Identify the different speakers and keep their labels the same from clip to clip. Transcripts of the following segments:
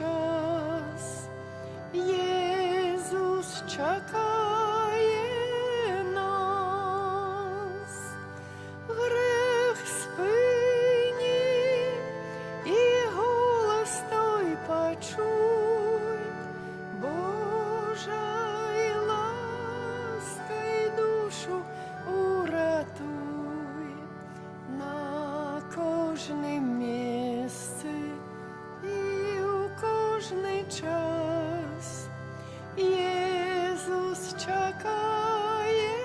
Speaker 1: час. Єсус чекає нас. Грех спині і голос той почуй, Божа й ласка й душу уратуй. На кожне місце і у кожний час Єсус чекає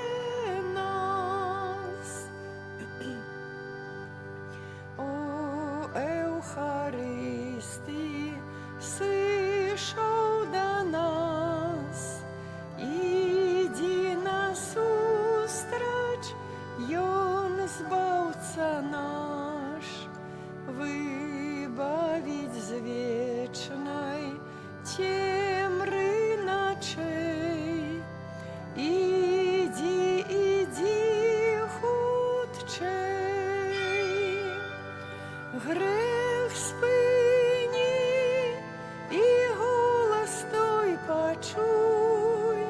Speaker 1: нас. О Евхаристії сишов до нас, іди насустрач, Йон збавця наш, вибавить з вечной темры ночей. Иди, иди хутчей. Грех спини и голос той почуй,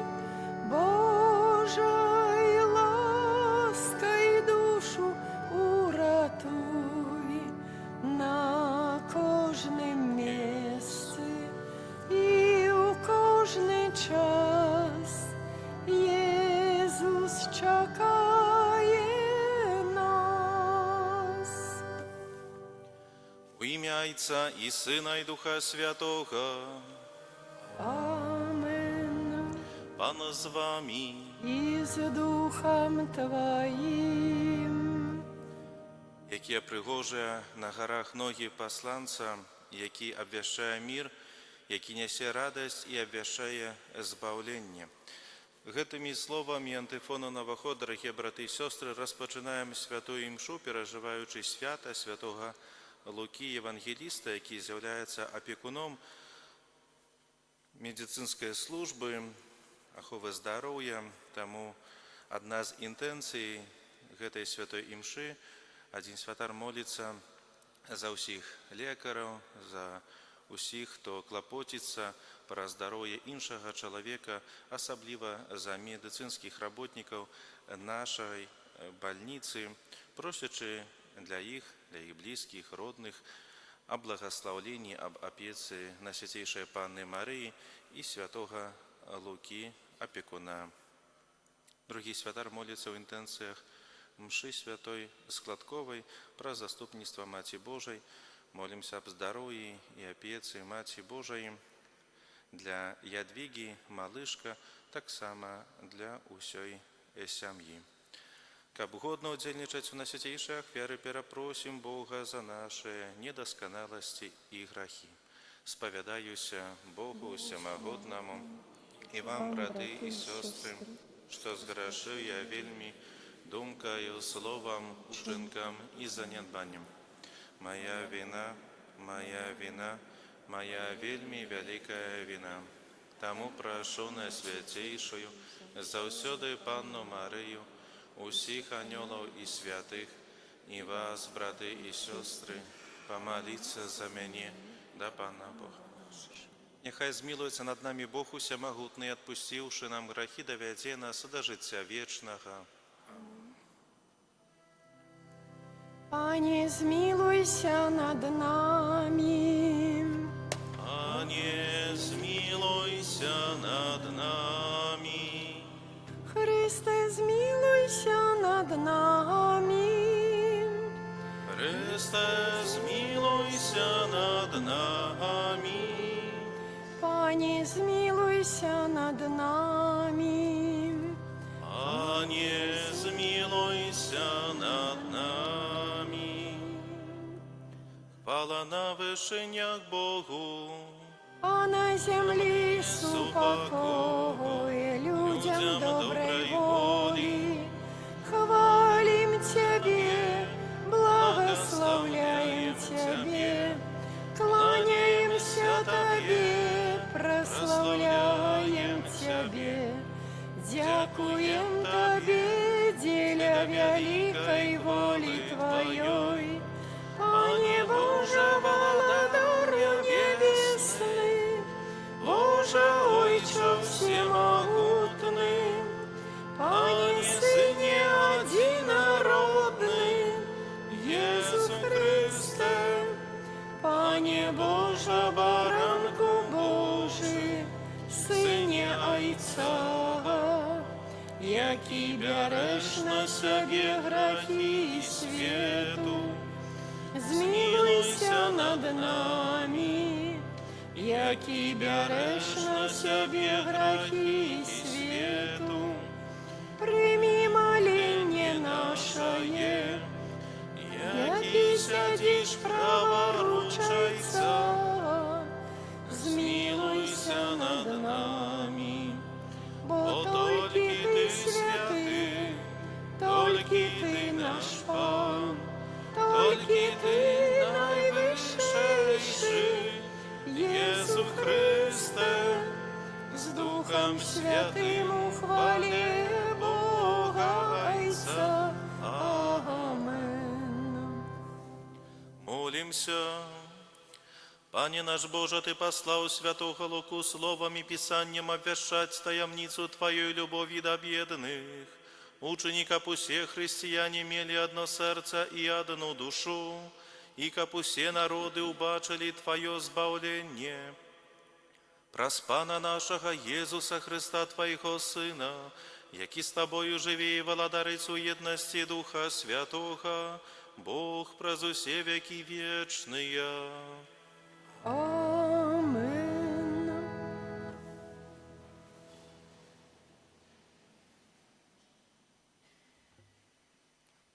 Speaker 1: Божа й ласка й душу уратуй. На кожнем місці і у кожний час Єсус чекає нас.
Speaker 2: У ім'я Отця і Сина, і Духа Святого.
Speaker 1: Амен.
Speaker 2: Пан з вами.
Speaker 1: І з Духом Твоїм.
Speaker 2: Якія пригожыя на гарах ногі пасланца, які абвяшчае мір, які нясе радасць і абвяшчае збаўленне. Гэтымі словамі антыфону наваход, дарагія браты і сёстры, распачынаем святую імшу, перажываючы свята святога Лукі Евангеліста, які з'яўляецца апекуном медыцынскай службы, аховы здароўя. Таму адна з інтэнцый гэтай святой імшы, адзін святар моліцца за ўсіх лекараў, за усіх, хто клапоціцца пра здароўе іншага чалавека, асабліва за медыцынскіх работнікаў нашай бальніцы, просячы для іх блізкіх, родных, аб благаслаўленні, аб апецы Найсвяцейшай Панны Марыі і святога Лукі, апекуна. Другі святар моліцца ў інтэнцыях мшы святой складковай пра заступніцтва Маці Божай. Молімся аб здароўі і апецы Маці Божай для Ядвігі, малышка, таксама для ўсёй сям'і. Каб годна ўдзельнічаць у Найсвяцейшай ахвяры, перапросім Бога за нашы недасканаласці і грахі. Спавядаюся Богу Усямагоднаму і вам, браты і сёстры, што зграшыў я вельмі думкаю, словам, учынкам і занядбаннем. Моя вина, моя вельмі вялікая вина. Таму прашу Найсвяцейшую заўсёды Панну Марыю, усіх анёлаў і святых, і вас, браты і сёстры, памаліцца за мяне да Пана Бога. Няхай змілуецца над намі Бог Усямагутны, адпусціўшы нам грахі, давядзе нас да жыцця вечнага.
Speaker 1: Пане, змилуйся над нами.
Speaker 2: Пане, змилуйся над нами.
Speaker 1: Христе, змилуйся над нами.
Speaker 2: Христе, змилуйся над нами.
Speaker 1: Пане, змилуйся над нами.
Speaker 2: Пане, змилуйся над нами. Хвала на вишенях Богу,
Speaker 1: а на землі супокой людям доброй воли. Хвалим Тебе, благословляем Тебе, кланяемся Тебе, прославляем Тебе, дякуем Тебе, деля великой воли Твоей. Пане Боже, Володарю небесный, всемогутный, Пане Сыне Одинородный, Иисус Христе, Пане Боже, Баранку Божий, Сыне Отца, який береш на себе грехи свету, змилуйся над нами, який береш на себе грехи свету. Прими моление наше, який сядешь праворучайца, змилуйся над нами. Бо только Ты святый, только Ты наш Пан, только Ты наивысший, Иисус Христе, с Духом Святым в хвале Бога Отца. Амин.
Speaker 2: Молимся. Пане наш Боже, Ты послал Святого Луку словом и Писанием обвещать таямницу Твою любови до бедных. Ученика все христиане имели одно сердце и одну душу, и ка все народы убачили Твое збавление. Прос Пана нашего Иисуса Христа, Твоего Сына, який с Тобою живе и владарицу едности Духа Святого, Бог през усе веки вечные.
Speaker 1: Амин.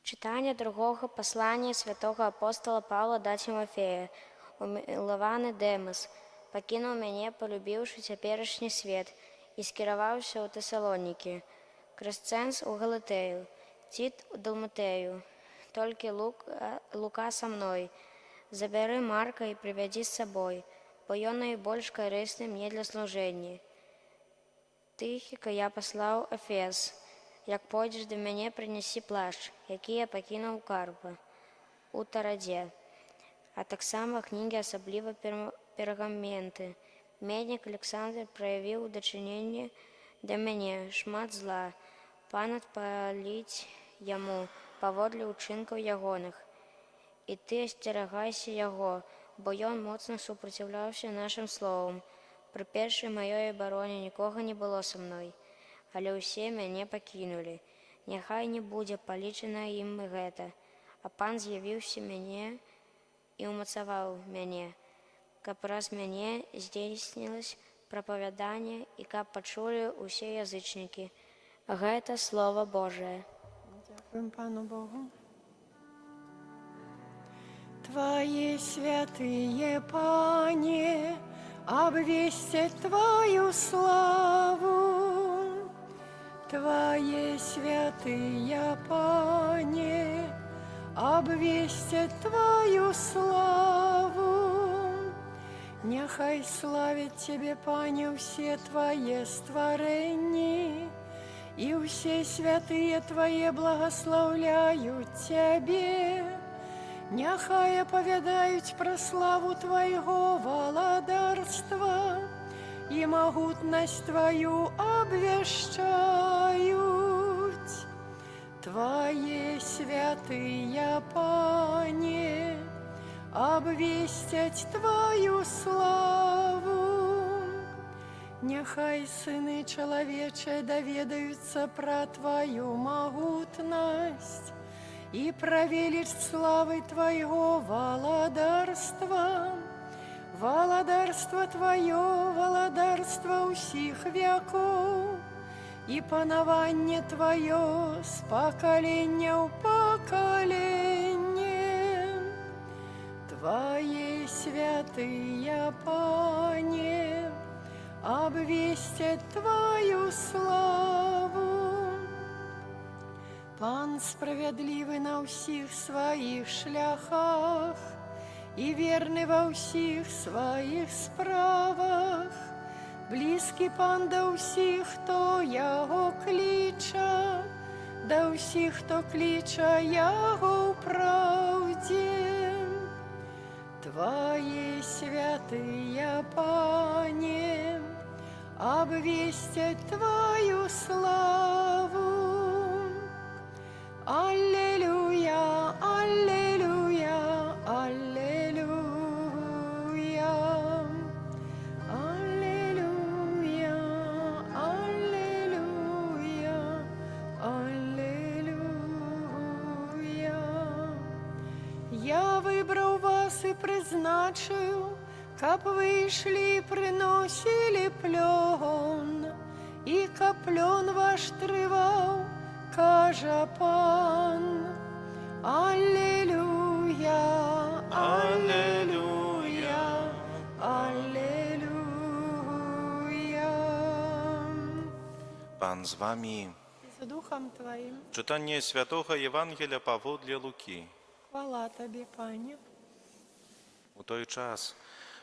Speaker 3: Читання другого послання святого апостола Павла до Тимофея. Умилований Демос покинув мене, полюбивши теперішній світ, і скеровався у Тесалоніки. Кресценс у Галатею, Тит у Далматею, тільки Лука со мною. Забери Марка и приведи с собой, бо он наибольш корыстный мне для служения. Тихика я послал Ефес. Як пойдеш до мене, принеси плащ, який я покинув Карпа у Тараде. А так само книги, особливо пергаменти. Медник Олександр проявив дочинення до мене, шмат зла, пан отпалить йому поводле учинків ягоних. І ти остерігайся його, бо ён моцно супротивлявся нашим словам. При першій моїй обороні нікого не було со мною, але усі мене покинули. Нехай не буде полічено їм гэта, а пан з'явився мені і умацував мене, каб раз мене здійснилось проповідання і каб почули усі язичники. Гэта Слово Божие.
Speaker 1: Дякуємо Пану Богу. Твои святые, Пане, обвестят Твою славу. Твои святые, Пане, обвестят Твою славу. Нехай славят Тебе, Пане, все Твои створения, и все святые Твои благословляют Тебе. Нехай оповедают про славу Твоего владарства и могутность Твою обвещают. Твои святые, Пане, обвестят Твою славу. Нехай сыны человече доведаются про Твою могутность и про величь славы Твоего владарства. Владарство Твое, владарство усих веков, и панование Твое с поколения в поколение. Твои святые, Пане, обвестят Твою славу. Пан справедливый на всех своих шляхах и верный во всех своих справах. Близкий Пан до всех, кто Яго клича, до всех, кто клича Яго в правде. Твои святые, Пане, обвестять Твою славу. Аллилуйя, аллилуйя, аллилуйя. Аллилуйя, аллилуйя, аллилуйя. Я выбрал вас и призначил, каб вы шли и приносили плен, и каплен ваш тривав, каже Пан. Аллилуйя, аллилуйя, аллилуйя.
Speaker 2: Пан з вами.
Speaker 1: За Духом Твоим,
Speaker 2: Читання Святого Євангелія паводле Луки.
Speaker 1: хвала Тобі, Пане.
Speaker 2: У той час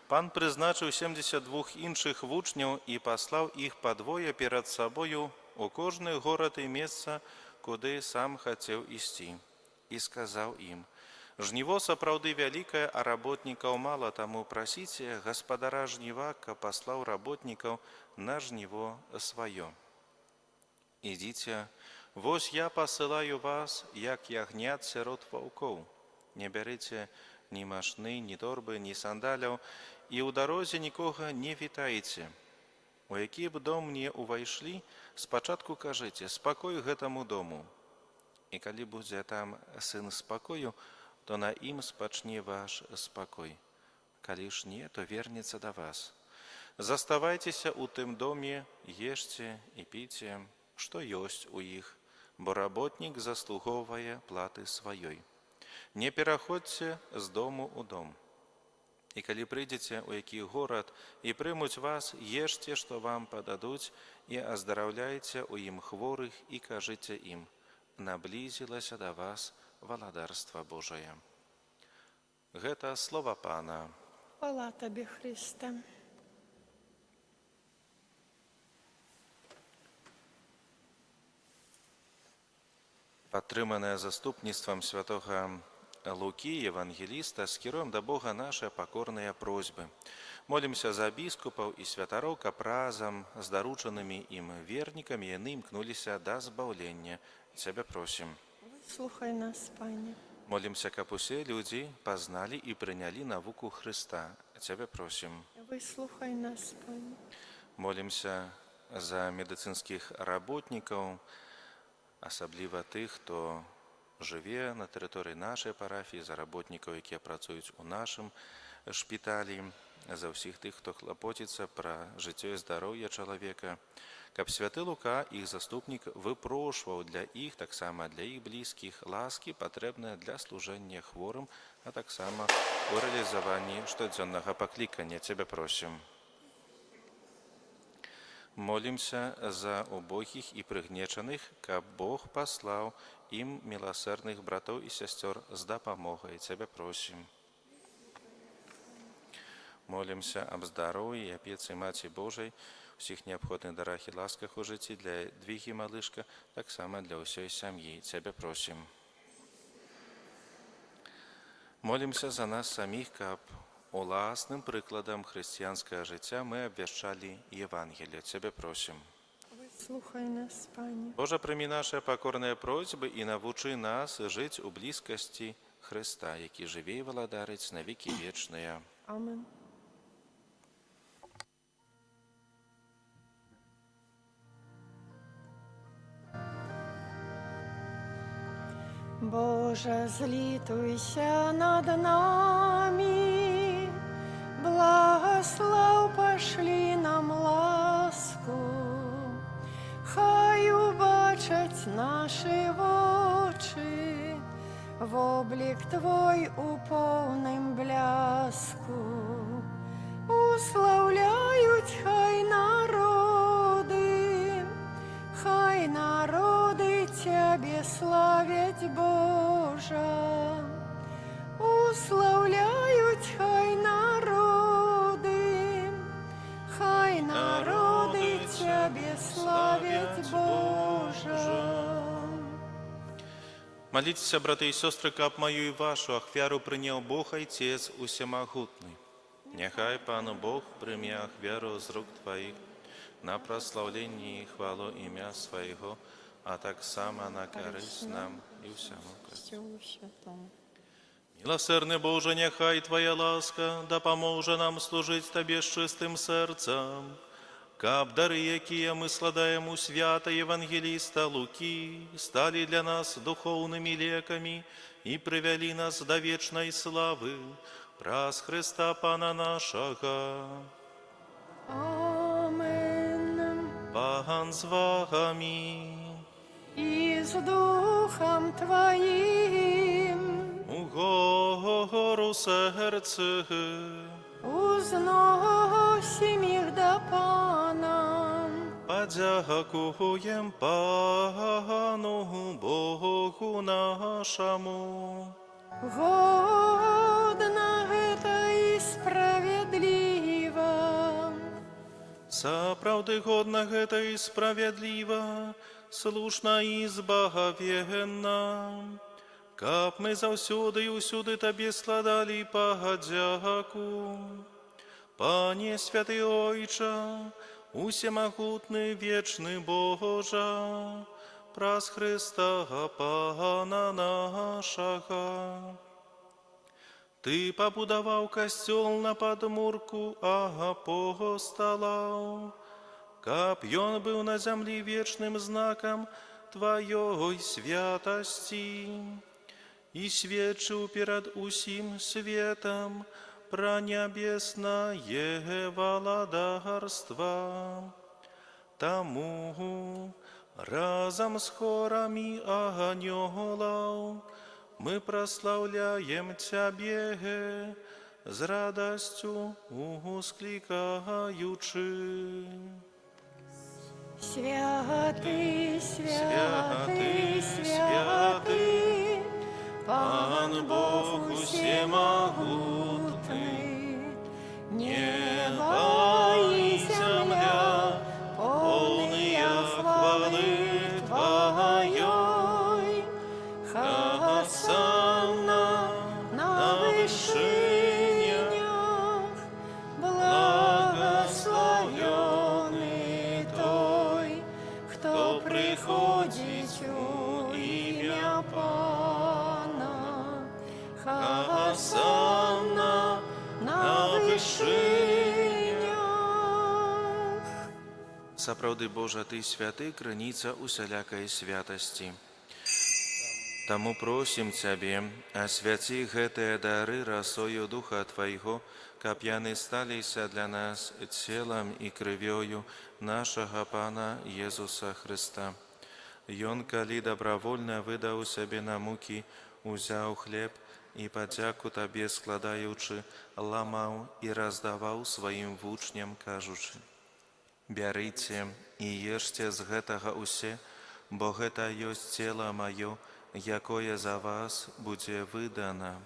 Speaker 2: Пан призначив 72 інших вучняв і послав їх по двоє перед собою у кожний город і місце, куди сам хотів істи. І сказав їм: «Жніво сапраўды вялікае, а работников мало, тому просите господара жніва, ка послав работников на жніво свое. Ідите, вось я посылаю вас, як ягнят сирот вовков. Не берите ні машны, ні торби, ні сандалів, і у дорозі нікого не вітайте. У який б дом не увайшлі, спочатку кажите: спокой гэтаму дому. І калі будзе там сын спокою, то на ім спачне ваш спокой. Калі ж не, то вернется до вас. Заставайтеся у тым доме, ешьте і піце, што ёсць у іх, бо работнік заслуговвае платы сваёй. Не пераходзьце з дому у дом. І калі прыйдзеце у які горад і прымуць вас, ешце, што вам пададуць, і аздараўляйце у ім хворых, і кажыце ім: наблізілася да вас валадарства Божае». Гэта слова Пана.
Speaker 1: Хвала Тобі, Христе.
Speaker 2: Падтрыманая заступніцтвам святога Лукі, евангеліста, скіруем да Бога нашы пакорныя просьбы. Молімся за біскупаў і святароў, каб разам з даручанымі ім вернікамі яны імкнуліся да збаўлення. Цябе просім.
Speaker 1: Выслухай нас, Пане.
Speaker 2: Молімся, каб усе людзі пазналі і прынялі навуку Хрыста. Цябе просім.
Speaker 1: Выслухай нас, Пане.
Speaker 2: Молімся за медыцынскіх работнікаў, асабліва тых, хто жыве на тэрыторыі нашай парафіі, за работнікаў, якія працуюць у нашым шпіталі, за ўсіх тых, хто хлапоціцца пра жыццё і здароўе чалавека, каб святы Лука, іх заступнік, выпрошваў для іх, таксама для іх блізкіх, ласкі, патрэбныя для служэння хворым, а таксама у рэалізаванні штодзённага паклікання. Цябе просім. Молімся за убогіх і прыгнечаных, каб Бог паслаў ім міласэрных братоў і сясцёр з дапамогай. Цябе просім. Молімся аб здароўі і апецы Маці Божай, усіх неабходных дарах і ласках у жыцці для Двігі малышка, таксама для ўсёй сям'і. Цябе просім. Молімся за нас саміх, каб уласным прыкладам хрысціянскага жыцця мы абвяшчалі Евангелие. Цябе просім.
Speaker 1: Выслухай нас, Пане.
Speaker 2: Божа, прымі нашы пакорныя просьбы і навучы нас жыць у блізкасці Хрыста, які жыве і валадарыць на векі вечныя.
Speaker 1: Амен. Боже, злітуйся над нами, благослов пошлі нам ласку, хай убачать наші очі, в облік Твой у повним бляску. Уславляють хай народи Тебе славять, Божа. Уславляють хай народи Тебе славять, Божа.
Speaker 2: Моліться, брати і сестри, каб мою і вашу ахвяру прийняв Бог Отець усемогутний. Нехай, Пане Бог, прийме ахвяру з рук Твоїх, на прославление и хвалу имя Своего, а так само на корысть нам и всему.
Speaker 1: Всьому святому.
Speaker 2: Милосердный Боже, нехай Твоя ласка да поможе нам служить Тебе с чистым сердцем. Каб дары, якие мы складаем у свята Евангелиста Луки, стали для нас духовными леками и привели нас до вечной славы, праз Христа Пана нашего.
Speaker 1: Амен.
Speaker 2: Пан з вами,
Speaker 1: И с Духом Твоим
Speaker 2: угору серце,
Speaker 1: узносим их до Пана.
Speaker 2: подякуем Пану Богу нашему.
Speaker 1: Годно это и справедливо.
Speaker 2: Сапраўды годна гэта і справядліва, слушна і збагавенна, каб мы заўсёды і ўсюды Табе складалі падзяку. Пане святы Ойча, усемагутны вечны Божа, праз Христа Пана нашага. Ты пабудаваў касцёл на падмурку апосталаў, каб ён быў на зямлі вечным знакам Тваёй святасці і сведчыў перад усім светам пра нябеснае валадарства. Таму разам з хорамі анёлаў мы прославляем Цябе з радасцю усклікаючы.
Speaker 1: Святый, святый, святый, Пан Бог всемогутный, небо и земля, полные хвалы Твоей. Хосанна на вышинях, благословенный Той, кто приходит у имя Пана. Хосанна на вышинях.
Speaker 2: Сапраўды Божа, Ты святы, крыніца усялякай святасці. Таму просім Цябе, асвяці гэтыя дары расою Духа Твайго, каб яны сталіся для нас целам і крывёю нашага Пана Езуса Христа. Ён, калі добравольна выдаў сябе на мукі, узяў хлеб і падзяку Табе складаючы, ламаў і раздаваў сваім вучням, кажучы: «Бярыце і ешце з гэтага усе, бо гэта ёсць цела маё, якое за вас будзе выдана».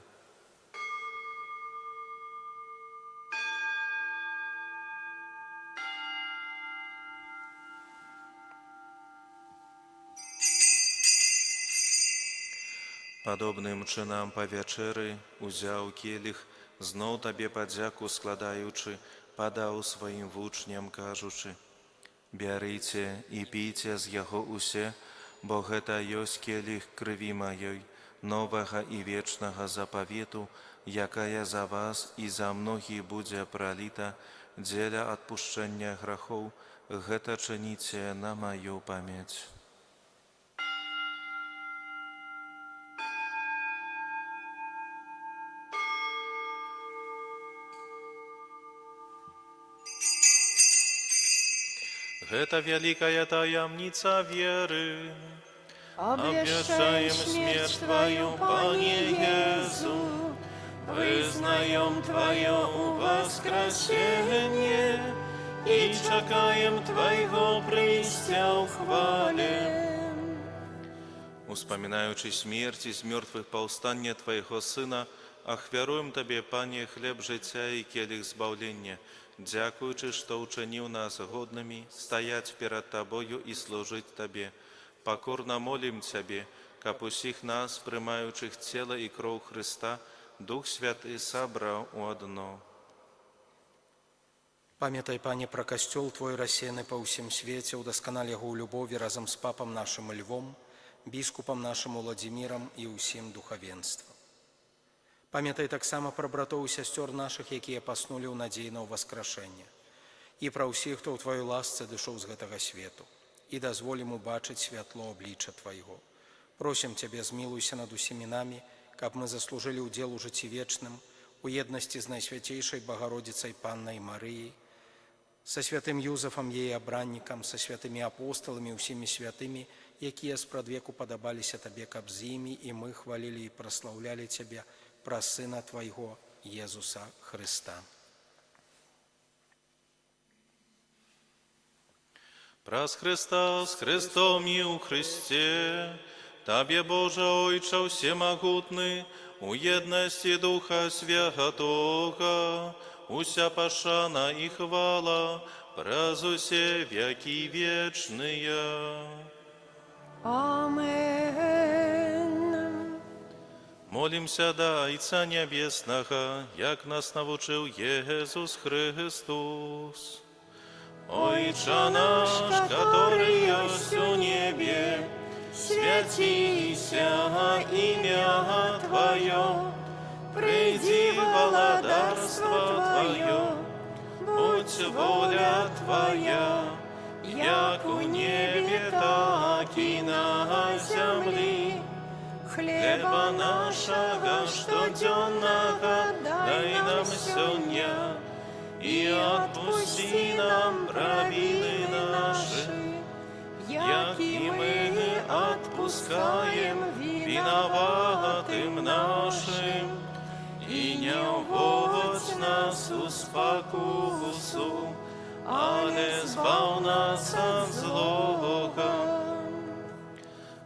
Speaker 2: Падобным чынам па вячэры узяў келіх, зноў Табе падзяку складаючы, падаў сваім вучням, кажучы: «Бярыце і піце з яго усе, бо гэта ёсць келіх крыві маёй, новага і вечнага запавету, якая за вас і за многіх будзе праліта дзеля адпушчэння грахоў. Гэта чыніце на маю памяць». Гэта вялікая таямніца веры.
Speaker 1: Обвещаем смерть Твою, Пане Иисус, вызнаем Твое воскресение и чекаем Твоего прийстя у хвале.
Speaker 2: Успамінаючы смерць і з мёртвых паўстання Твайго Сына, ахвяруем Табе, Пане, хлеб жыцця і келіх збаўлення, дзякуючы, што ўчыніў нас годнымі стаяць перад Табою і служыць Табе. Пакорна молім Цябе, каб усіх нас, прымаючых цела і кроў Христа, Дух Святы сабраў у адно.
Speaker 4: Памятай, Пане, пра касцёл Твой рассеяны па ўсім свеце, удасканал яго ў любові разам з папам нашым Львом, біскупам нашым Уладзімірам і ўсім духавенствам. Памятай таксама пра братоў і сясцёр нашых, якія паснулі ў надзеі на ўваскрашэнне, і пра ўсіх, хто ў Тваёй ласцы адышоў з гэтага свету, і дазволім убачыць святло аблічча Твайго. Просім Цябе, змілуйся над усімі намі, каб мы заслужылі ўдзел у жыцці вечным, у еднасці з Найсвяцейшай Багародзіцай Паннай Марыяй, са святым Юзафам, яе абраннікам, са святымі апосталамі, усімі святымі, якія спрадвеку падабаліся Табе, каб з імі і мы хвалілі і праслаўлялі Цябе праз Сына Твайго, Езуса Хрыста.
Speaker 2: Праз Христа, з Христом і у Христе, Табе, Боже, Ойче всемогутный, у едности Духа Святого, уся пашана и хвала, праз усе веки вечные.
Speaker 1: Амен.
Speaker 2: Молимся до Отца Небесного, як нас навучил Иисус Христос. Ойче наш, который есть у небе, святися имя Твое, приди владарство Твое, будь воля Твоя, як у небе, так и на земли. Хлеба нашего штоденного дай нам сегодня, и отпусти нам провины наши, як и мы отпускаем виноватым нашим, и не вводь нас в спокусу, але збав нас от злого.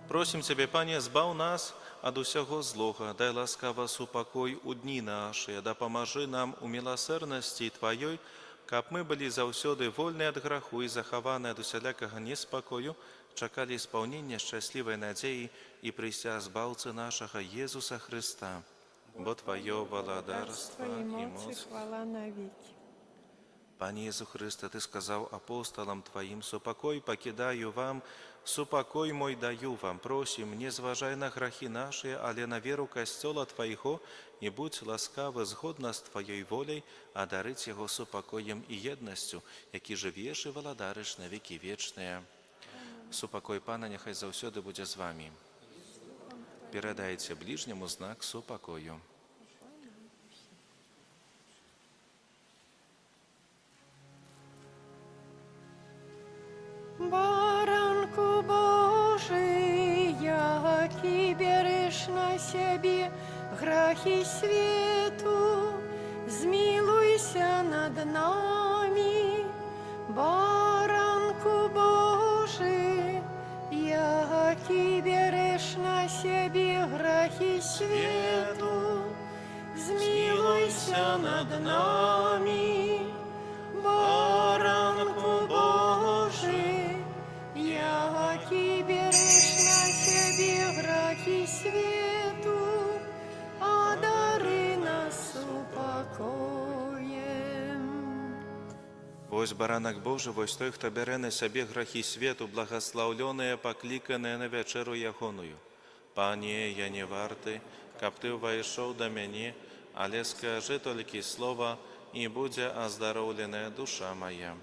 Speaker 2: Просим Тебе, Пане, збав нас от усяго злого, дай ласкаво супокой у дни наши, да поможи нам у милосердности Твоей, каб мы были заўсёды вольны от граху и захаваны от усялякага неспокою, чакали исполнения счастливой надеи и прися збавцы нашего Иисуса Христа. Бо Твое владарство и моц.
Speaker 1: Хвала навеки.
Speaker 2: Пане Иисус Христе, Ты сказал апостолам Твоим: «Супокой покидаю вам, супокой мой даю вам». Просим, не зважай на грахи наши, але на веру костела Твоего, и будь ласкавы згодно с Твоей волей, одарить его супокоем и едностью, які живеш и владариш на веки вечные. Супокой Пана нехай заўсёды буде з вами. Передайте ближнему знак супокою.
Speaker 1: Баранку Божий, який береш на себе грахи свету, змилуйся над нами. Баранку Божий, який береш на себе грахи свету, змилуйся над нами. Баранку Божий, який береш на себе грахи свету, одари нас упокоем.
Speaker 2: Вось баранак Божий, вось той, хто бере на себе грахи свету, благословленные, покликанные на вечеру ягоную. Пане, я не варты, каб Ты увайшов до мене, але скажи тільки слово, и буде оздоровлена душа моя.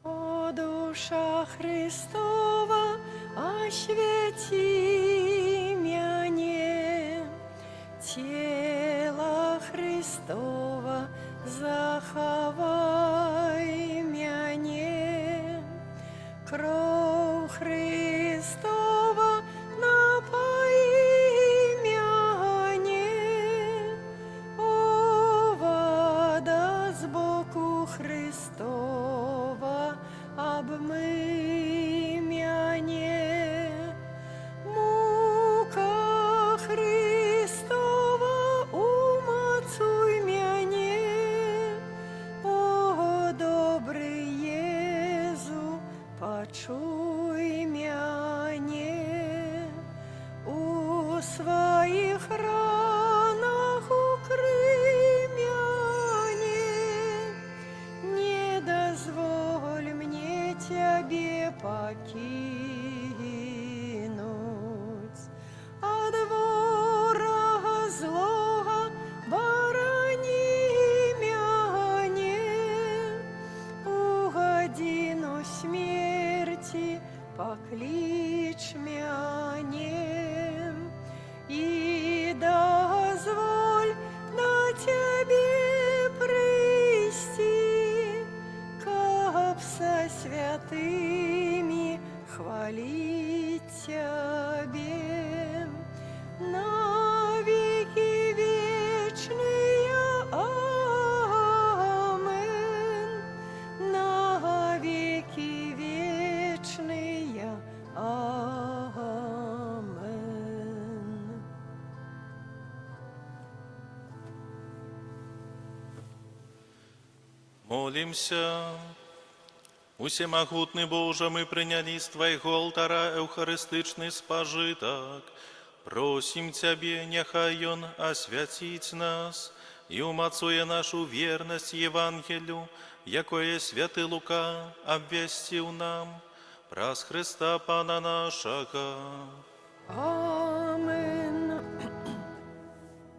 Speaker 1: О, душа Христова, освети меня, тело Христова, заховай меня, кровь Христова, напои меня, о, вода сбоку Христова, обмый меня.
Speaker 2: Помолимся. Усемогутный Боже, мы приняли с Твоего алтара эвхаристичный спожиток. Просим Тебе, нехай Он освятить нас и умацує нашу верность Евангелию, якое святый Лука обвестил нам, праз Христа Пана нашего.
Speaker 1: Амен.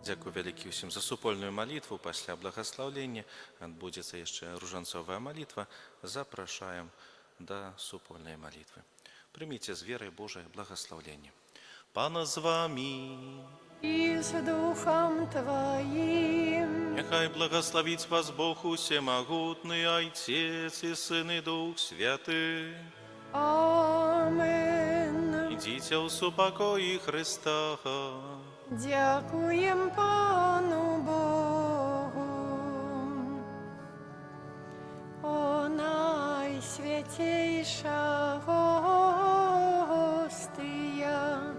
Speaker 2: Дякую вялікі ўсім за супольную малітву. Пасля благаслаўлення адбудзецца яшчэ ружанцовая малітва. Запрашаем да супольнай малітвы. Прыміце з верай Божае благаслаўленне. Пана з вамі.
Speaker 1: И с Духом Твоим.
Speaker 2: Нехай благословить вас Бог усемогутный, Отец и Сын и Дух Святый.
Speaker 1: Амен.
Speaker 2: Идите в супокои Христа.
Speaker 1: Дякуем Пану Богу. О Найсвятейша Гостия,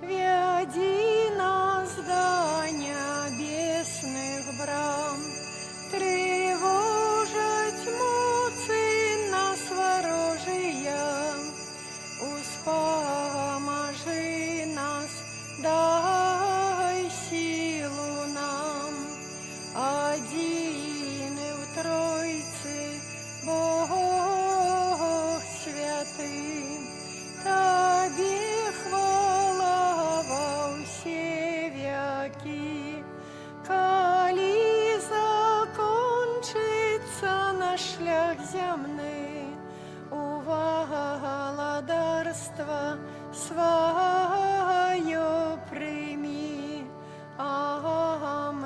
Speaker 1: веди нас до небесных брам, тревожить муцы нас ворожия, успоможи нас, дай силу нам, одиный в Тройце Бог святый, Тебе хвала во все веки, коли закончится наш шлях земный, у володарства свое прими. Амен.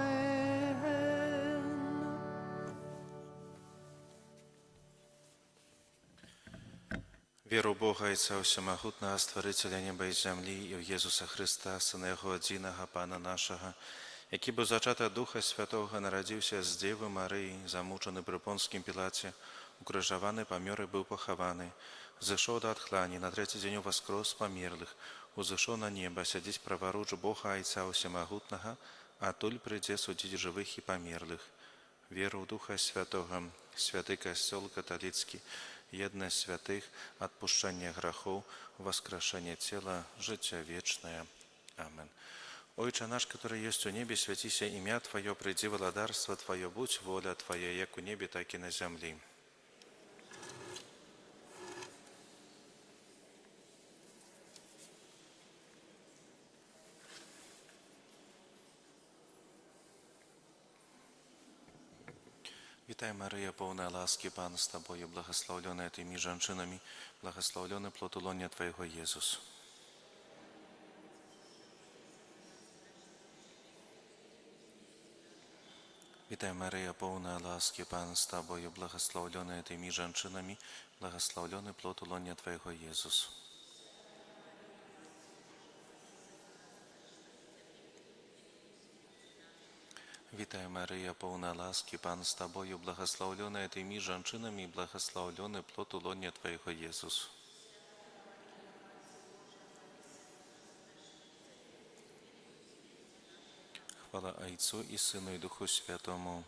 Speaker 2: Веру Бога Отца Всемогутного, Створителя неба и земли, и в Иисуса Христа, Сына Его Одиного, Пана нашего, який був зачат от Духа Святого, народився з Деви Марії, замучений при Понскім Пілаті, укрижований, помер и был похований, зашел до отхлани, на третий день воскрес померлых, узышел на небо, сидеть праворуч Бога Отца Всемогутного, а толь придет судить живых и померлых. Веру в Духа Святого, святый Костел католицкий, едность святых, отпущение грехов, воскрешение тела, житие вечное. Амен. Отче наш, который есть у небе, святися имя Твое, приди владарство Твое, будь воля Твоя, як у небе, так и на земле. Вітай, Мария, полная ласки, Пан с Тобою, благословленная Ты между женщинами, благословленный плод лона Твоего, Иисус. Вітай, Мария, полная ласки, Пан с Тобою, благословленная Ты между женщинами, благословленный плод лона Твоего, Иисус. Вітай, Мария, полна ласки, Пан с Тобою, благословленная Ты между женщинами, благословленный плод лона Твоего, Иисус. Хвала Отцу и Сыну и Духу Святому.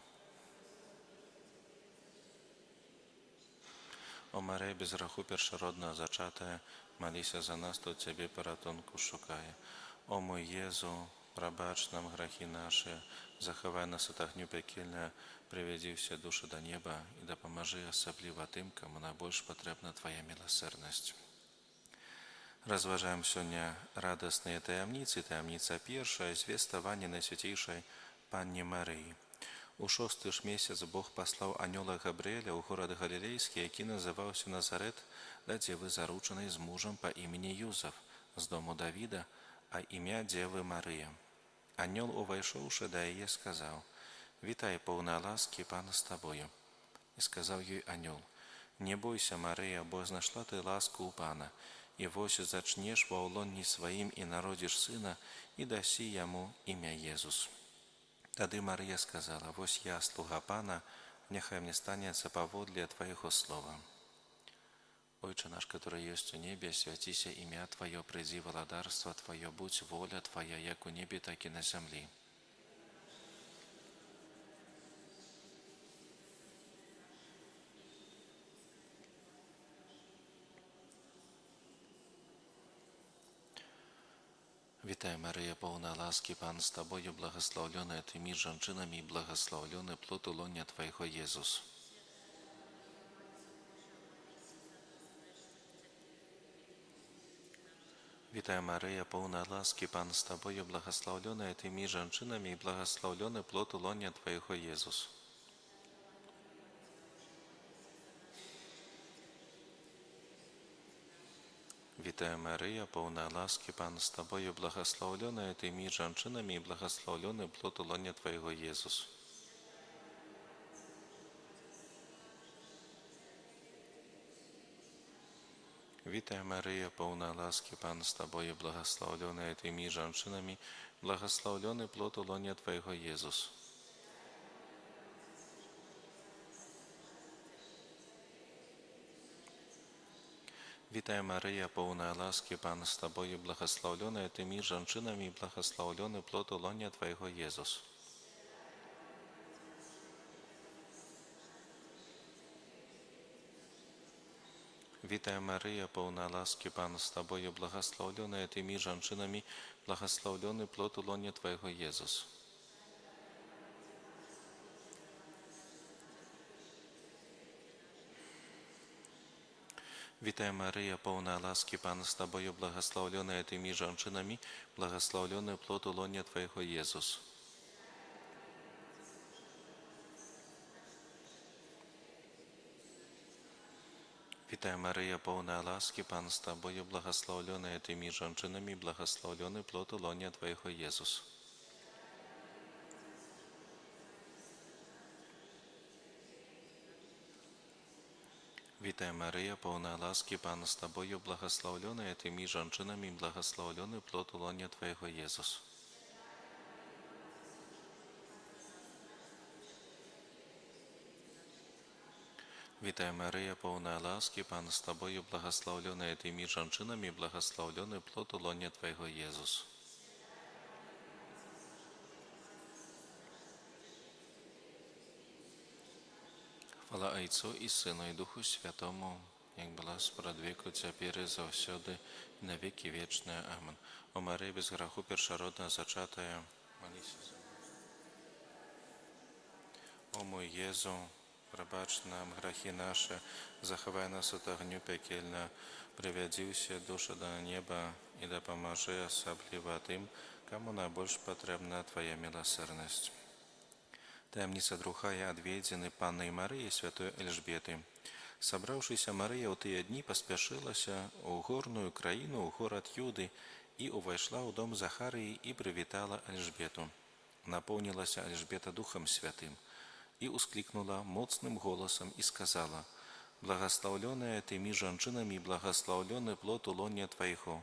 Speaker 2: О Мария, без греху першородна зачатая, молися за нас, то Тебе порятунку шукає. О мой Єзу, пробач нам грехи наши, заховай нас от огню пекельного, приведи все души до неба и да поможи особливо тым, кому найбольш потребна Твоя милосердность. Разважаем сегодня радостные таямницы. Таямница первая, звествование Найсвятейшей Панне Марии. У 6-й ж месяц Бог послал анёла Габриэля у город Галилейский, який назывался Назарет, да девы зарученной с мужем по имени Юзеф, с дому Давида, а имя девы Мария. Анёл, увайшовши да ее, сказал: «Витай, полна ласки, Пан с тобою». И сказал ей анёл: «Не бойся, Мария, бо знайшла ты ласку у Пана, и вось зачнешь во улонні своим и народишь сына, и даси ему имя Иисус». Тады Мария сказала: «Вось я, слуга Пана, нехай мне станется поводле Твоего слова». Отче наш, который есть у небе, святися имя Твое, приди владарство Твое, будь воля Твоя, як у небе, так и на земле. Вітай, Марія, повна ласки, Пан з тобою, благословлена ти між жінками, і благословлений плод лона Твоєго, Єсус. Вітай, Марія, повна ласки, Пан з тобою, благословлена ти між жінками, і благословлений плод лона Твоєго, Єсус. Вітаю, Марія, повна ласки, Пан з тобою, благословлена ти між жінками, і благословлений плод лона Твоєго, Єсус. Вітаю, Марія, повна ласки, Пан з тобою, благословлена ти між жінками, благословлений плод лона Твоєго, Єсус. Вітай, Марія, повна ласки, Пан з тобою, благословлена ти між жінками, і благословлений плод лона Твоєго, Єсус. Вітай, Марія, повна ласки, Пан з тобою, благословлена ти між жінками, благословлений плод лона Твоєго, Єсус. Вітай, Марія, повна ласки, Пан з тобою, благословлена ти між жінками, благословлений плод лона Твоєго, Єсус. Вітай, Марія, повна ласки, Пан з тобою, благословлена ти між жінками, благословлений плод лона Твоєго, Єсус. Вітай, Марія, повна ласки, Пан з тобою, благословлена ти між жінками, благословлений плод лона Твоєго, Єсус. Вітай, Марія, повна ласки, Пан з тобою, благословлена ти між жінками, благословлений плод лона Твоєго, Єсус. Хвала Отцу і Сину, і Духу Святому, як була според віку, тепер і завсюди, і на віки вічні. Амин. О Марія, без граху першородна зачатая, молися за нас. О мой Єзу, пробач нам грехи наши, заховай нас от огню пекельна, приведи все души до неба и да поможи особливо тем, кому найбольш потребна Твоя милосердность. Таємниця другая отведены Панной Марии и святой Эльжбеты. Собравшаяся Мария в те дни поспешилася у горную краину, у город Юды, и увошла в дом Захарии и привитала Эльжбету. Наполнилась Эльжбета Духом Святым и ускликнула моцным голосом и сказала: «Благословленная ты между женщинами, благословленный плод лона Твоего».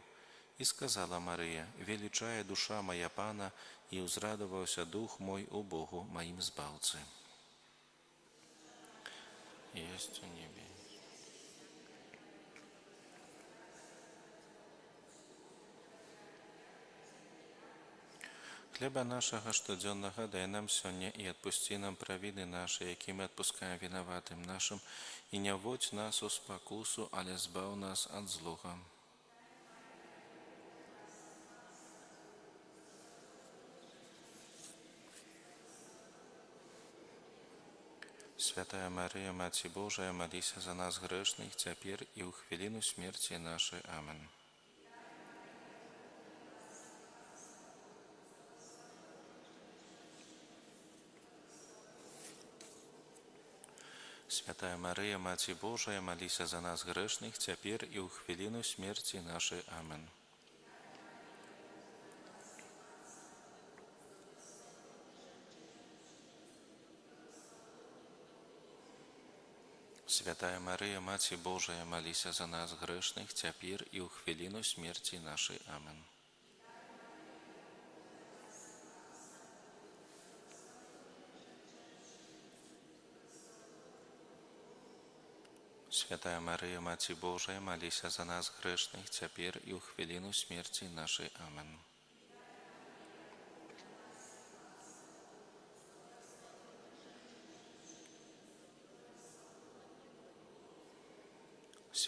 Speaker 2: И сказала Мария: «Величая душа моя Пана, и узрадовался дух мой о Богу моим Збавце». Есть у небе. Хлеба нашего штоденного дай нам сегодня, и отпусти нам провины наши, які мы отпускаем виноватым нашим, и не вводь нас у спокусу, але збав нас от злого. Святая Мария, Матерь Божия, молись за нас грешных, теперь и у хвилину смерти нашей. Аминь. Святая Мария, Матерь Божия, молись за нас грешных, теперь и у хвилину смерти нашей. Аминь. Святая Мария, Матерь Божия, молись за нас грешных, теперь и у хвилину смерти нашей. Аминь. Святая Мария, Матерь Божия, молись за нас грешных, теперь и у хвилину смерти нашей. Аминь.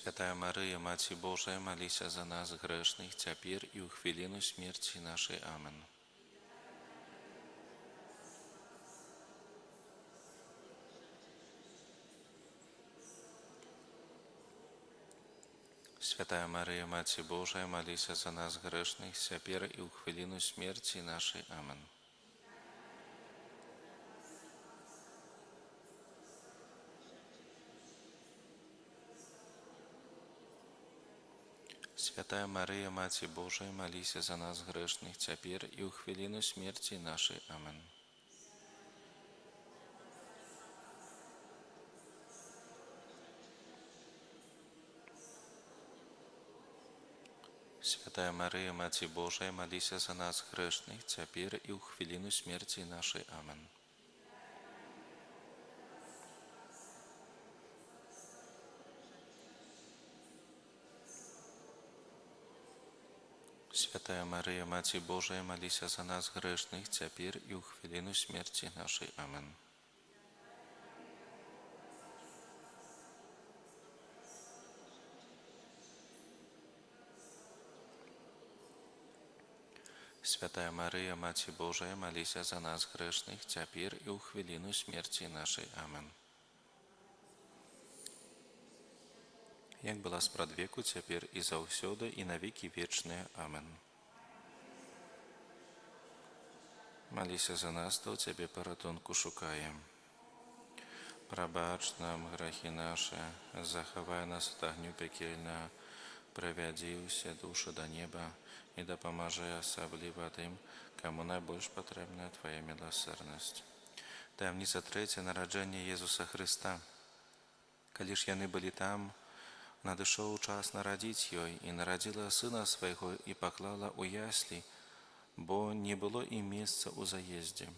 Speaker 2: Святая Мария, Маці Божия, молися за нас грешних, теперь и у хвилину смерти нашей. Амен. Святая Мария, Маці Божия, молися за нас грешных, теперь и у хвилину смерти нашей. Амен. Святая Мария, Маці Божия, молися за нас грешных, теперь и у хвилину смерти нашей. Амен. Святая Мария, Маці Божия, молися за нас грешных, теперь и у хвилину смерти нашей. Амен. Святая Мария, Маці Божия, молися за нас грешных, теперь и у хвилину смерти нашей. Амен. Святая Мария, Маці Божия, молися за нас грешных, теперь и у хвилину смерти нашей. Амен. Як была спрадвеку, теперь и заўсёды, и на веки вечные. Амен. Молися за нас, то Тебе паратунку шукаем. Прабач нам грехи наши, захавай нас от огню пекельного, привяди усе души до неба и допоможи особливо тем, кому найбольш потребна Твоя милосердность. Таємниця третя, народження Єсуса Христа. Коли ж яны были там, надышоў час нарадзіць ёй, і нарадзіла сына свайго і паклала ў яслі, бо не было і месца ў заездзе.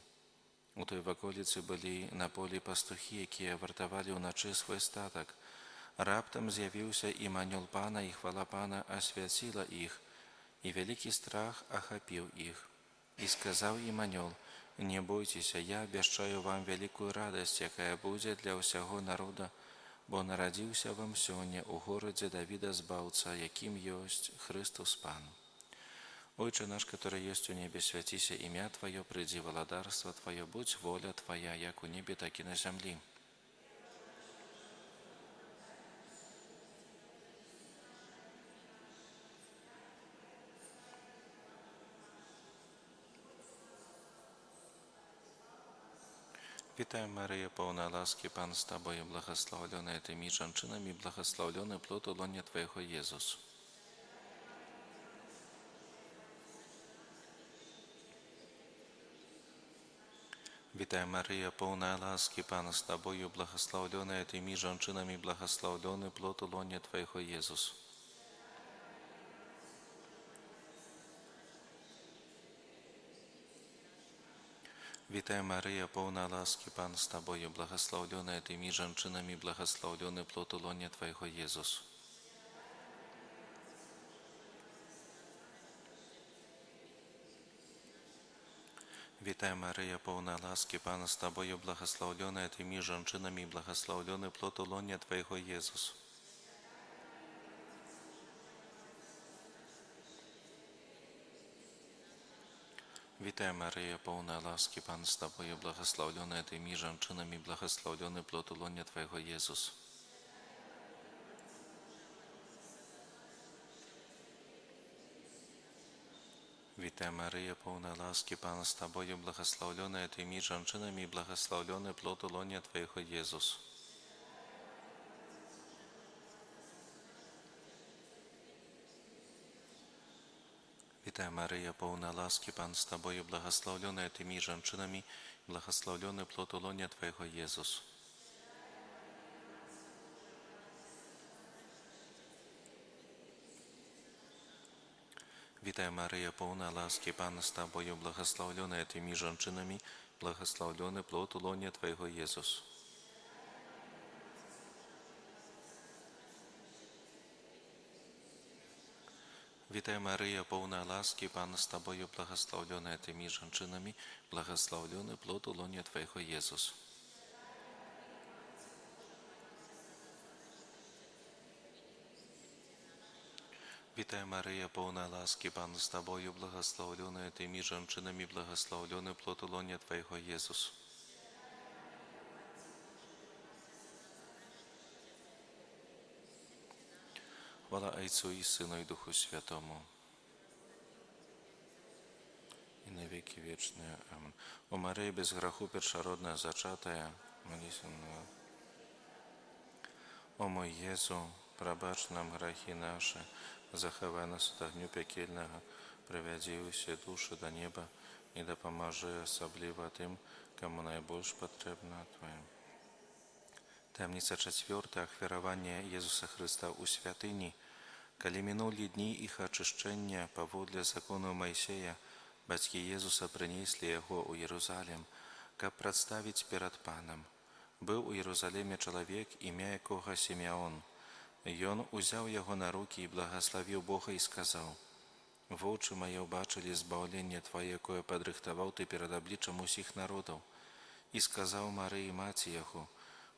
Speaker 2: У той ваколіцы былі на полі пастухі, якія вартавалі ўначы свой статак. Раптам з'явіўся ім анёл Пана, і хвала Пана асвяціла іх, і вялікі страх ахапіў іх. І сказаў ім анёл: «Не бойцеся, я абвяшчаю вам вялікую радасць, якая будзе для ўсяго народа, бо нарадзіўся вам сёння ў горадзе Давіда збаўца, якім ёсць Христос Пан. Ойче наш, который есть у небе, святися імя Твое, придзи владарство Твое, будь воля Твоя, як у небе, так и на землі. Вітаю, Марія, повна ласки, Пан з Тобою, благословлена Ти між жінками, благословлений плод лона Твоего, Єсус. Вітаю, Марія, повна ласки, Пан з Тобою, благословлена Ти між жінками, благословлений плод лона Твоего, Єсус. Вітаю, Марія, повна ласки, Пан з Тобою, благословлена Ти між жінками, благословлений плод лона Твоего, Єсус. Вітаю, Марія, повна ласки, Пан з Тобою, благословлена Ти між жінками, благословлений плод лона Твоего, Єсус. Вітаю, Марія, повна ласки, Пан з Тобою, благословлена Ти між жінками, благословлений плод лона Твоего, Єсус. Вітаю, Марія, повна ласки, Пан з Тобою, благословлена Ти між жінками, благословлений плод лона Твоего, Єсус. Вітаю, Марія, повна ласки, Пан з Тобою, благословлена Ти між жінками, благословлений плод лона Твоего, Єсус. Вітаю, Марія, повна ласки, Пан з Тобою, благословлена Ти між жінками, благословлений плод лона Твоего, Єсус. Вітаю, Марія, повна ласки, Пан з Тобою, благословлена Ти між жінками, благословлений плод лона Твоего, Єсус. Вітай, Марія, повна ласки, Пан з тобою, благословленная ты меж женщинами, благословленный плод лоня Твоего, Иисус. Хвала Отцу и Сыну и Духу Святому, и на веки вечные. Аминь. О Мария, без греху першородная зачатая, молись на... О мой Єзу, пробач нам грехи наши, заховай нас от огню пекельного, приведи все души до неба и да поможи особливо тем, кому наибольше потребно Твоє. Таємниця четвертая, ахвярование Иисуса Христа у святыни. Коли минули дни их очищения поводле закона Моисея, батьки Иисуса принесли его у Иерусалим, как представить перед Паном. Был у Иерусалиме человек, имя якого Симеон. И он узял его на руки и благословил Бога и сказал: «В очи мои убачили збавление Твое, кое подрыхтовал Ты перед обличием усіх народов». И сказал Марии, мати Его: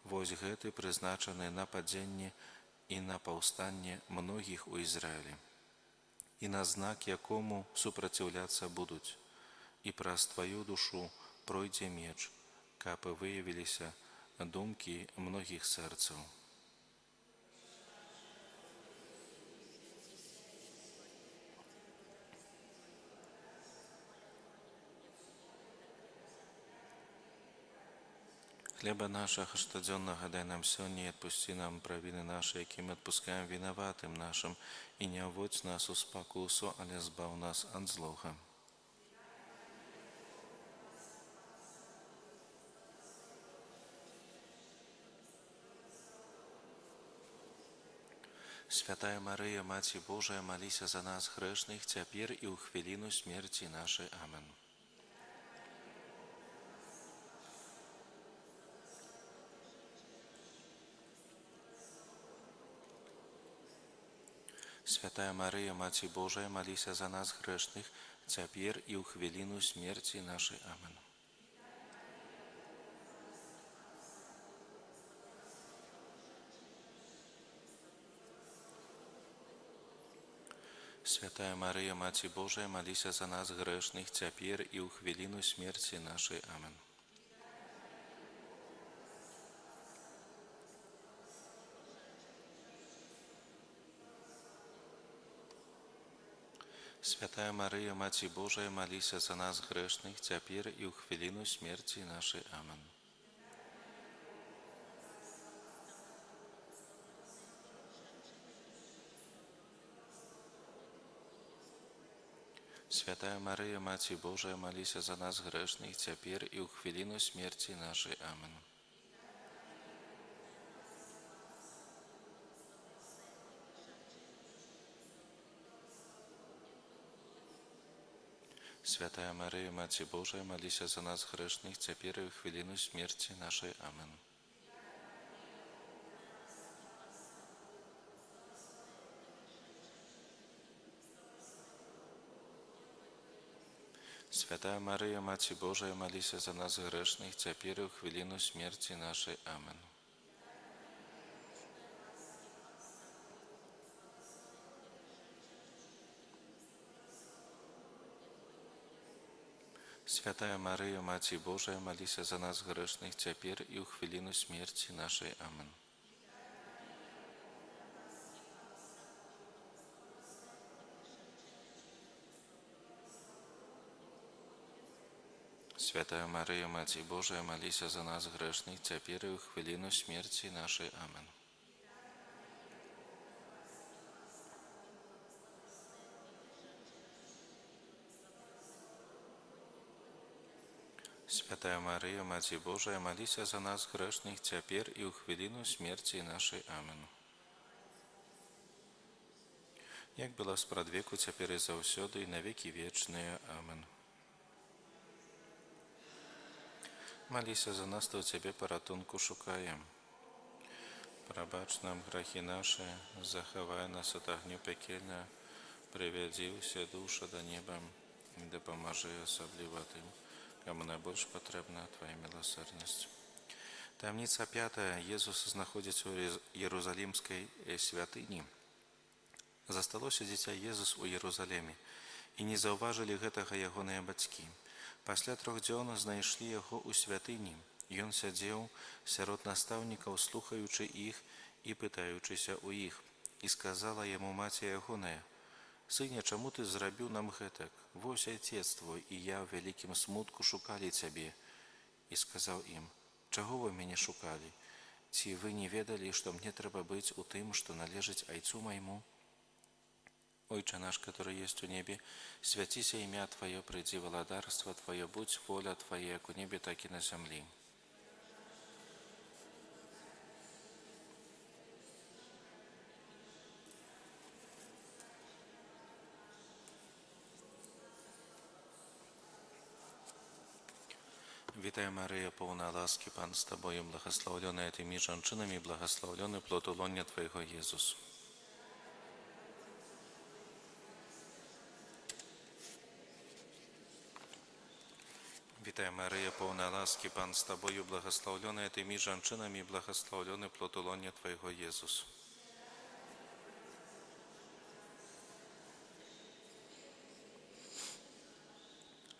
Speaker 2: «Вось гэты призначены на падение и на повстание многих у Израиля, и на знак, якому супротивляться будут, и праз Твою душу пройде меч, кабы выявилися думки многих серцев». Хлеба нашего штоденного дай нам сегодня, и отпусти нам провины наши, яким отпускаем виноватым нашим, и не вводь нас в спокусу, але збав нас от злого. Святая Мария, Мати Божия, молися за нас грешных, теперь и у хвилину смерти нашей. Аминь. Святая Мария, Мати Божия, молися за нас грешных, теперь и у хвилину смерти нашей. Аминь. Святая Мария, Мати Божия, молися за нас грешных, теперь и у хвилину смерти нашей. Аминь. Святая Мария, Мати Божия, молися за нас грешных, теперь и у хвилину смерти нашей. Аминь. Святая Мария, Мати Божия, молися за нас грешных, теперь и у хвилину смерти нашей. Аминь. Святая Мария, Мати Божия, молися за нас грешных, теперь и в хвилину смерти нашей. Аминь. Святая Мария, Мати Божия, молися за нас грешных, теперь и в хвилину смерти нашей. Аминь. Святая Мария, Мати Божия, молися за нас грешных, теперь и у хвилину смерти нашей. Аминь. Святая Мария, Мати Божия, молися за нас грешных, теперь и у хвилину смерти нашей. Аминь. Святая Мария, Мати Божия, молися за нас грешных, теперь и у хвилину смерти нашей. Аминь. Як была спрадвеку, теперь и заўсёды, и на веки вечные. Аминь. Молися за нас, то у Тебе поратунку шукаем. Пробач нам грехи наши, заховай нас от огню пекельного, приведи все души до неба, и да поможи особливо тем, кому найбольш потребна Твоя милосердность. Таємниця 5. Єсус знаходиться у Єрусалимській святині. Засталося дзіця Езус у Єрусалеме, і не заўважылі гэтага ягоныя бацькі. Пасля 3 дзён знайшлі яго ў святыні. Ён сядзеў сярод настаўнікаў, слухаючы іх і пытаючыся ў іх. І сказала яму маці ягоная: «Сыне, чаму ты зрабіў нам гэтак? Вось айцец твой і я ў вялікім смутку шукалі цябе». І сказаў ім: «Чаго вы мяне шукалі? Ці вы не ведалі, што мне трэба быць у тым, што належыць айцу майму? Ойче наш, который есть у небе, святися імя Твое, прийди владарство Твое, будь воля Твоя, як у небе, так і на землі». Вітай, Марія, повна ласки, Пан з Тобою, благословлена Ти між жінками, благословлений плод лона Твоего, Єсус. Вітай, Марія, повна ласки, Пан з Тобою, благословлена Ти між жінками, благословлений плод лона Твоего, Єсус.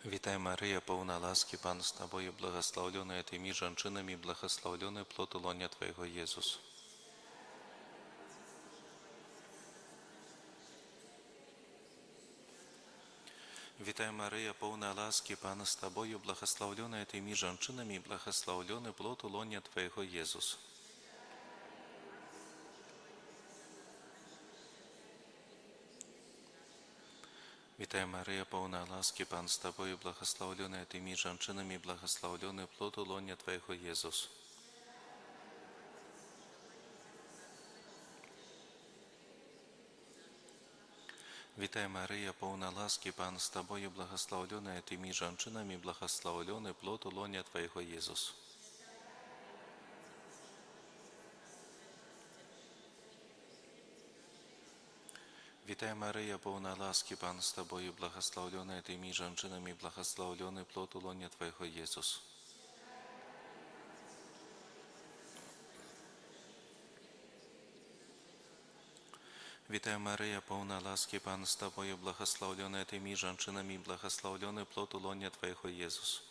Speaker 2: Вітай, Марія, повна ласки, Пан з Тобою, благословлена Ти між жінками, благословлений плод лона Твоего, Єсус. Вітай, Марія, повна ласки, Пан з Тобою, благословлена Ти між жінками, благословлений плод лона Твоего, Єсус. Вітай, Марія, повна ласки, Пан з Тобою, благословлена Ти між жінками, благословлений плод лона Твоего, Єсус. Вітай, Марія, повна ласки, Пан з Тобою, благословлена Ти між жінками, благословлений плод лона Твоего, Єсус. Вітай, Марія, повна ласки, Пан з Тобою, благословлена Ти між жінками, благословлений плод лона Твоего, Єсус. Вітай, Марія, повна ласки, Пан з Тобою, благословлена Ти між жінками, благословлений плод лона Твоего, Єсус.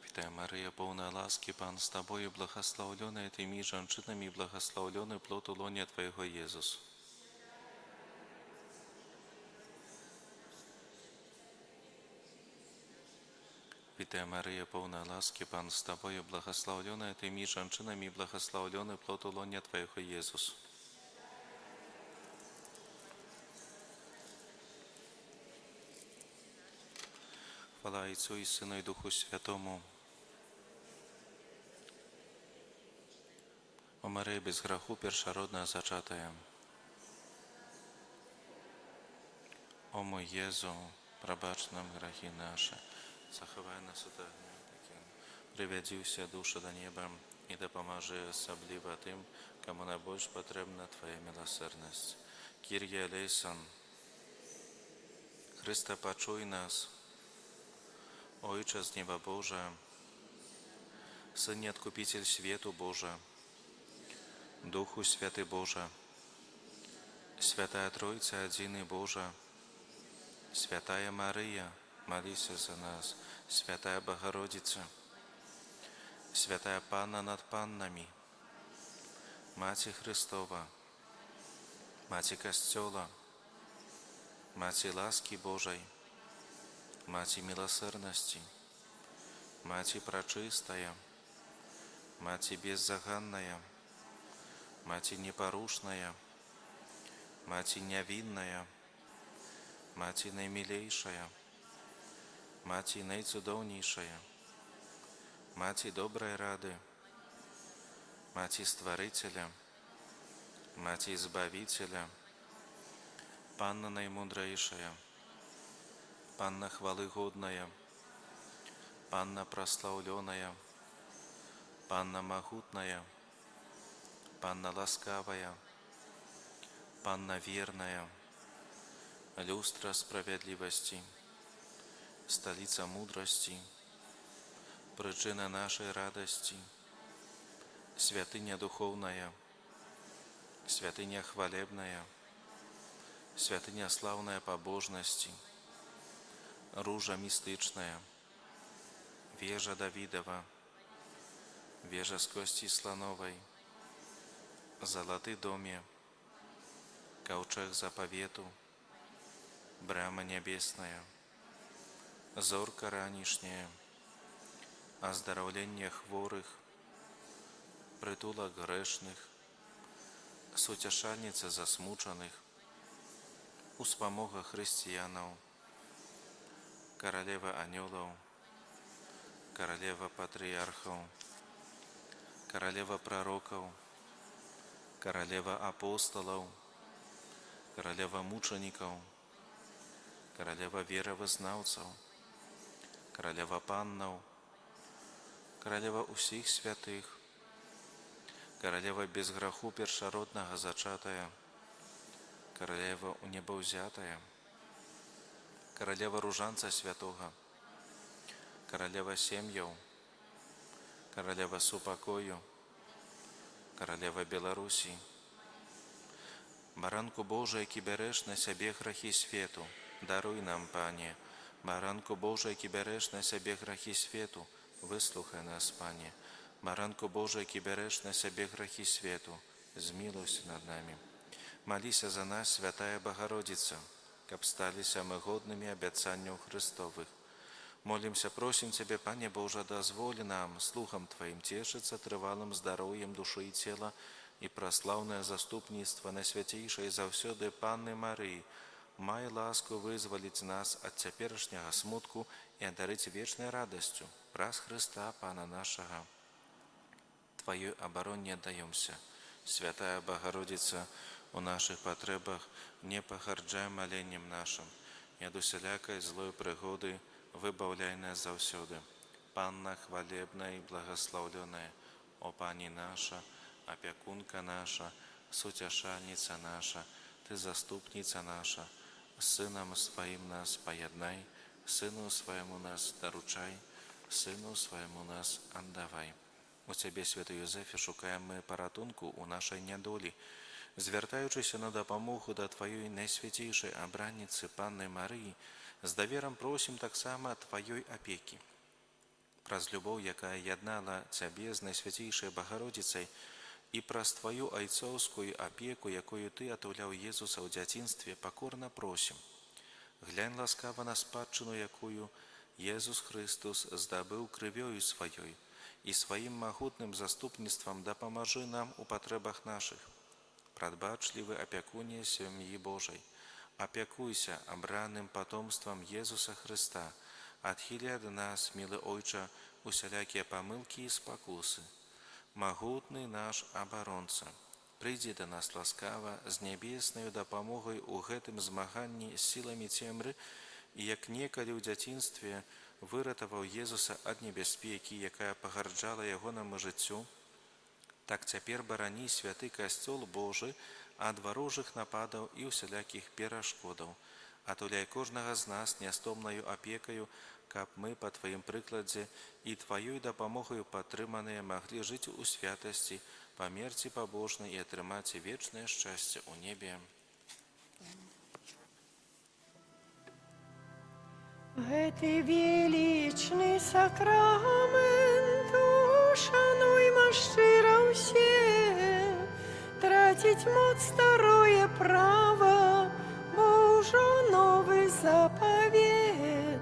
Speaker 2: Вітай, Марія, повна ласки, Пан з Тобою, благословлена Ти між жінками, благословлений плод лона Твоего, Єсус. Вітай, Марія, повна ласки, Пан з Тобою, благословлена Ти між жінками, благословлений плод лона Твоего, Єсус. Хвала Отцу і Сину і Духу Святому. О Марія, без граху першородна зачатая. О мой Єзу, пробач нам грехи наші, заховай нас от огня таким. Приведи уся душа до неба і допоможи особливо тим, кому найбільш потрібна Твоя милосердність. Кир'я елейсон, Христе, почуй нас. Ойче з неба Божия, Сыне Откупитель свету Божия, Духу Святый Божия, Святая Троица, Единый Божия, Святая Мария, молись за нас, Святая Богородица, Святая Панна над паннами, Мати Христова, Мати Костела, Мати ласки Божией, Мати милосердности, Мати пречистая, Мати беззаганная, Мати непорушная, Мати невинная, Мати наимилейшая, Мати наицудовнейшая, Мати доброй рады, Мати Створителя, Мати Избавителя, Панна наимудрейшая, Панна хвалы годная, Панна прославленная, Панна могутная, Панна ласкавая, Панна верная, люстра справедливости, столица мудрости, причина нашей радости, святыня духовная, святыня хвалебная, святыня славная побожности, ружа мистычная, вежа Давидова, вежа с кости слоновой, золоты доме, ковчег заповету, брама небесная, зорка ранішняя, оздоровление хворых, притулок грешных, сутешальница засмучених, успомога християнов, королева анgelов, королева патриархов, королева пророков, королева апостолов, королева мучеников, королева веровызнавцев, королева паннов, королева усіх святых, королева без граху першароднага зачатая, королева у неба ўзятая, королева ружанца святога, королева сем'яў, королева супакою, королева Беларусі, Баранку Божий, які береш на себе грахи свету, даруй нам, Пане. Баранку Божий, які береш на себе грахи свету, вислухай нас, Пане. Баранку Божий, які береш на себе грахи свету, змилуйся над нами. Молися за нас, Святая Богородица, каб сталися мы годными обяцанняў Христовых. Молимся, просим Тебе, Пане Боже, дозволь нам, слухом Твоим, тешиться трывалым здоровьем души и тела и прославное заступництво Найсвятейшей заўсёды Панны Марии. Май ласку вызволить нас от цяперашняга смутку и одарить вечной радостью. Праз Христа, Пана нашего. Твоей обороне отдаемся. Святая Богородица, у наших потребах не похарджай молением нашим, и от усялякой злой пригоды выбавляй нас заўсёды. Панна хвалебная и благословленная, о Пани наша, опекунка наша, сутешальница наша, Ты заступница наша, Сыном Своим нас поеднай, Сыну Своему нас доручай, Сыну Своему нас отдавай. У Тебе, Святой Юзефе, шукаем мы паратунку у нашей недолі, звертаючися на допомогу до Твоей найсвятейшей обранницы Панны Марии, с довером просим так само Твоей опеки. Праз любовь, якая яднала Тебе с Найсвятейшей Богородицей, и праз Твою айцовскую опеку, якою Ты отулял Иисуса в дзяцінстве, покорно просим. Глянь ласкаво на спадчину, якую Иисус Христос здобыл кровью Своей, и Своим могутным заступництвом допоможи нам у потребах наших. Прадбачливый опекуне семьи Божией, опекуйся обранным потомством Иисуса Христа, отхили от нас, милый Ойче, усялякие помылки и спокусы. Могутный наш оборонца, прийди до нас ласкаво з небесною допомогою у гэтым змаганні з силами цемры, і як некалі ў дзяцінстве выратаваў Езуса ад небяспекі, якая пагарджала ягонаму жыццю, так цяпер барані святы касцёл Божы ад варожых нападаў і усялякіх перашкодаў. Атуляй кожнага з нас нястомнаю апекаю, каб мы па Тваім прыкладзе і Тваёй дапамогаю падтрыманыя маглі жыць у святасці, памерці пабожна і атрымаць вечнае шчасце ў небе.
Speaker 1: Гэты величный сакрамент ушануйма шчыра ўсе, траціць моц старое право, бо ўжо новы запавет,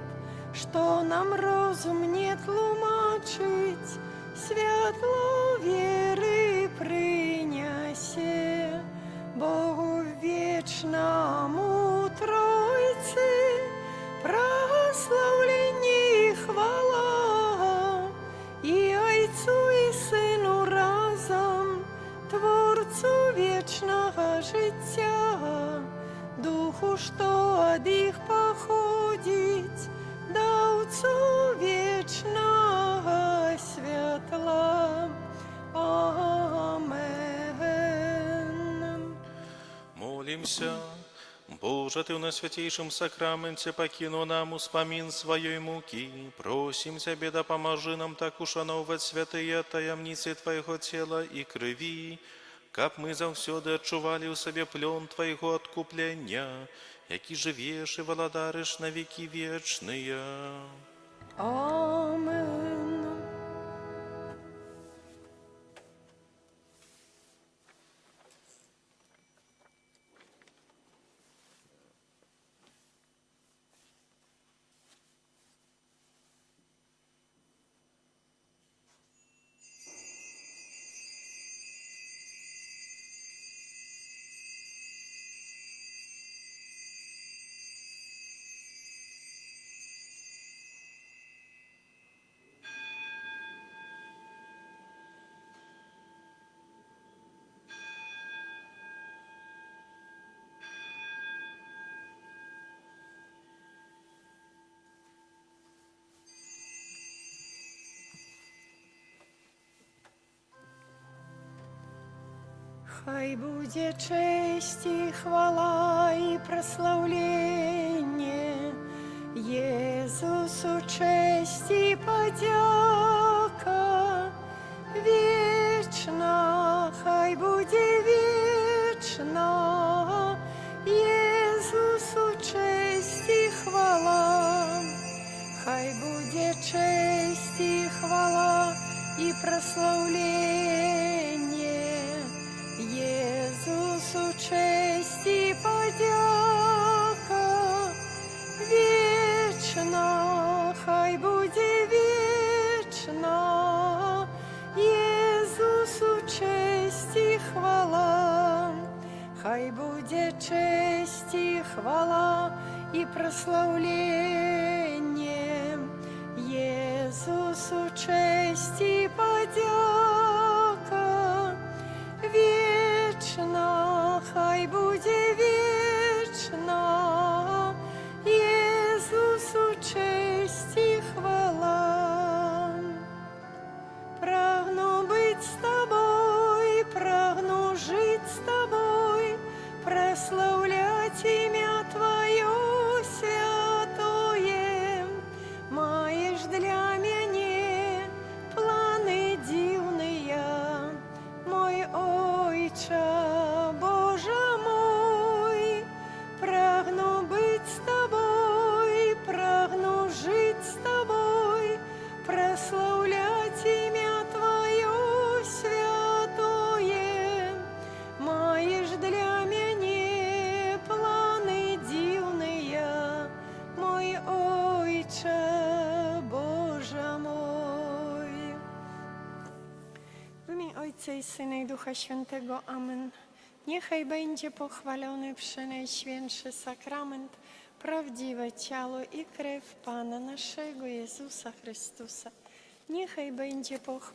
Speaker 1: што нам розум не тлумачыць, святло веры прынясе. Богу вечнаму Тройцы прославление и хвала, и Отцу и Сыну разом, Творцу вечного життя, Духу, что от их походить, Даўцу вечного святла. Амен.
Speaker 2: Молимся, Боже, Ты в наисвятейшем сакраменте покинул нам успомин своей муки. Просим Тебя, да поможи нам так ушановывать святые таямницы Твоего тела и крови, как мы завсёды отчували у себе плен Твоего откупления, які живеш и владариш на веки вечные.
Speaker 1: Амен. Хай буде честь і хвала і прославлення Єсусу, честь і подяка вічна, хай буде вічна Єсусу, честь і хвала, хай буде честь і хвала і прославлення Єсусу, честь і подяка вічна, хай буде вічна Єсусу, честь і хвала, хай буде честь і хвала і прославлення Єсусу, честь і подяка вічна, хай буде вічна Єсусу, честь і хвала. Прагну бить з тобою, прагну жить з тобою, прославлять ім'я Твоє святое. Маєш для мене плани дивні, мой Отче, Боже мой. Прагну бить з тобою, прагну жить з тобою, прославлять ім'я Твоє святое. Маєш для мене плани дивні, мой Отче, Боже мой. W imię Ojca i Syna i Ducha Świętego. Amen. Niechaj będzie pochwalony przenajświętszy sakrament, prawdziwe ciało i krew Pana naszego Jezusa Chrystusa. Niechaj będzie pochwalony